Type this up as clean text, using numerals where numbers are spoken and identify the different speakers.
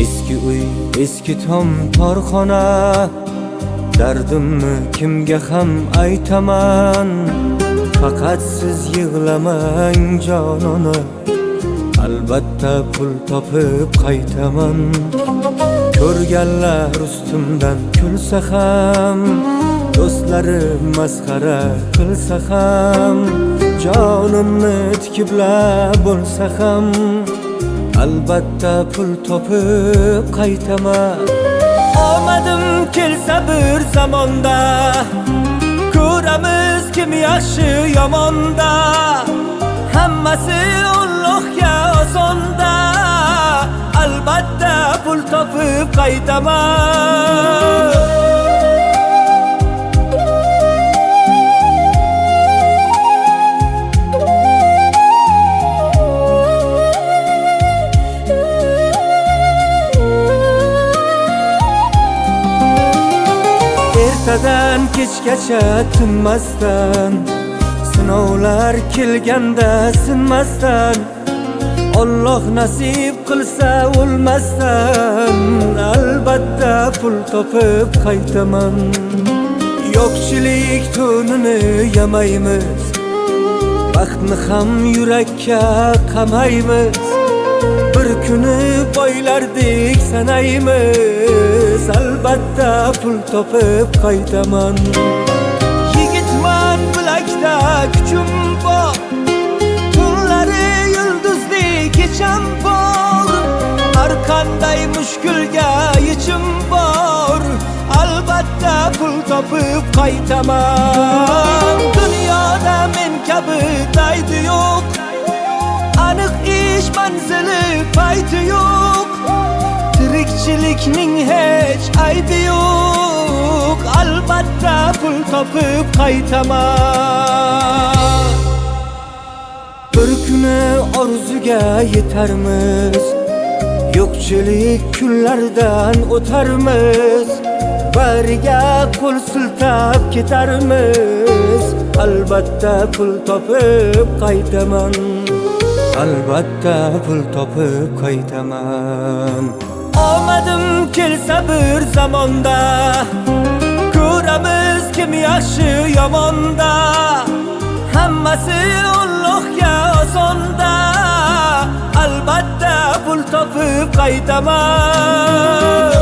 Speaker 1: Eski uy, eski tom torxona, dardimni kimga ham aytaman. Faqat siz yig'lamang jonona, albatta pul topib qaytaman. Ko'rganlar ustimdan kulsa ham, do'stlarim masxara qilsa ham, jonimni tikiblab bo'lsa ham, albatta pul topib qaytaman. Omadim kelsa bir zamonda, ko'ramiz kim yaxshi yomonda. Hammasi Allohga osonda, albatta pul topib qaytaman. Ertadan kechgacha tinmasdan, sinovlar kelganda sinmasdan, Alloh nasib qilsa o'lmasdan, albatta pul topib qaytaman. Yo'qchilik to'nini yamaymiz, baxtni ham yurakka qamaymiz. Bir kuni boylardek sanaymiz, albatta pul topib qaytaman. Yigitman, bilakda kuchim bor, tunlari yulduzli kecham bor. Har qanday mushkulga yechim bor, albatta pul topib qaytaman. Dunyoda men kabi daydi yo'q, aniq ish manzili payti yo'q. Tirikchilikning hech aybi yo'q, albatta pul topib qaytaman. Bir kuni orzuga yetarmiz, yo'qchilik kunlardan o'tarmiz. Bariga qo'l siltab ketarmiz, albatta pul topib qaytaman. Albatta pul topib qaytaman. Omadim kelsa bir zamonda, ko'ramiz kim yaxshi yomonda. Hammasi Allohga osonda, albatta pul topib qaytaman.